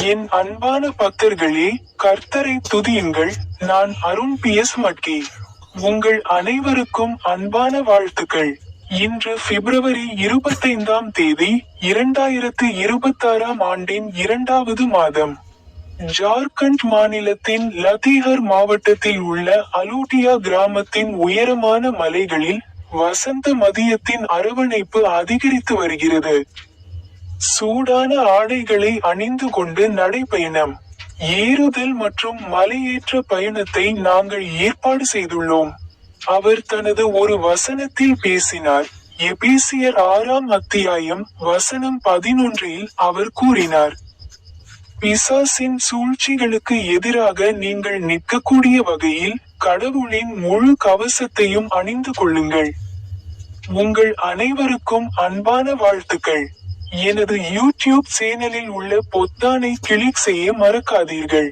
என் அன்பான பக்தர்களே, கர்த்தரை துதியுங்கள். நான் அருண் பி.எஸ். மட்கி. உங்கள் அனைவருக்கும் அன்பான வாழ்த்துக்கள். இன்று பிப்ரவரி 25ஆம் தேதி, 2026ஆம் ஆண்டின் 2வது மாதம். ஜார்க்கண்ட் மாநிலத்தின் லத்தீஹர் மாவட்டத்தில் உள்ள அலூட்டியா கிராமத்தின் உயரமான மலைகளில் வசந்த மதியத்தின் அரவணைப்பு அதிகரித்து வருகிறது. சூடான ஆடைகளை அணிந்து கொண்டு நடைபயணம், ஏறுதல் மற்றும் மலையேற்ற பயணத்தை நாங்கள் ஏற்பாடு செய்துள்ளோம். அவர் தனது ஒரு வசனத்தில் பேசினார். எபேசியர் 6ஆம் அத்தியாயம் வசனம் 11இல் அவர் கூறினார், பிசாசின் சூழ்ச்சிகளுக்கு எதிராக நீங்கள் நிற்கக்கூடிய வகையில் கடவுளின் முழு கவசத்தையும் அணிந்து கொள்ளுங்கள். உங்கள் அனைவருக்கும் அன்பான வாழ்த்துக்கள். எனது யூடியூப் சேனலில் உள்ள பொத்தானை கிளிக் செய்ய மறக்காதீர்கள்.